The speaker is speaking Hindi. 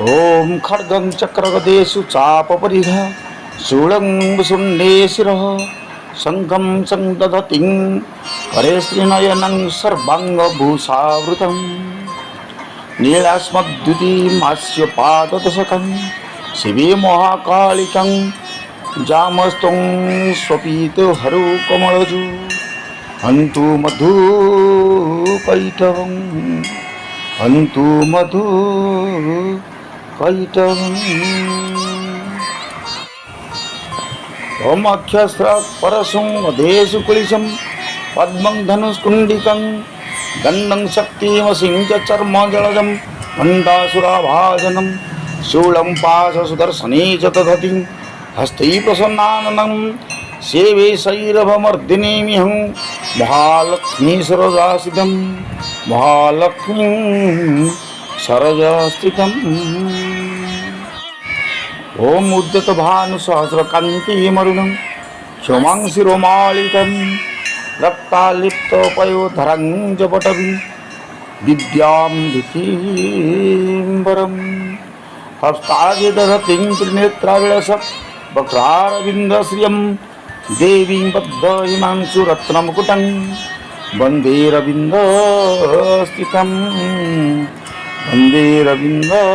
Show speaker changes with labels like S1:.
S1: ओम खड्गं चक्रगदेषु चापपरिध शूलं वसुण्डे शिरः शङ्खं संदधतिं करे श्रीनयनं सर्वाङ्गभूषावृतं नीलास्मद्युतिमास्य पादतशकं शिवे महाकालिकं जामस्तं स्वपीतहरौ कमलजु हन्तु मधुकैटवं हन्तु मधुकैटवम् ओम अक्षस्रः परशुं वधेषु कुलिशं पद्मं धनुष्कुण्डिकं गन्धं शक्तिमसिं च चर्मजलजं घण्टासुराभाजनं शूलं पाशसुदर्शने च दधति हस्तै प्रसन्नाननं सेवे शैरभमर्दिनीमिहं महालक्ष्मी सरोजास्थितं महालक्ष्मी सरोजास्थितम् ओम उद्यत भानु सहस्रकान्तिमरुणं क्षमां शिरोमालिकं रक्तालिप्तोपयोधरं जपटवीं विद्यां धृतिम्बरं हस्ताजे दधतिं त्रिनेत्राविलसत् वक्रारविन्दश्रियं देवीं बद्धहिमांशुरत्नमुकुटं वन्दे रविन्दस्थितं वन्दे रविन्दस्थितम्।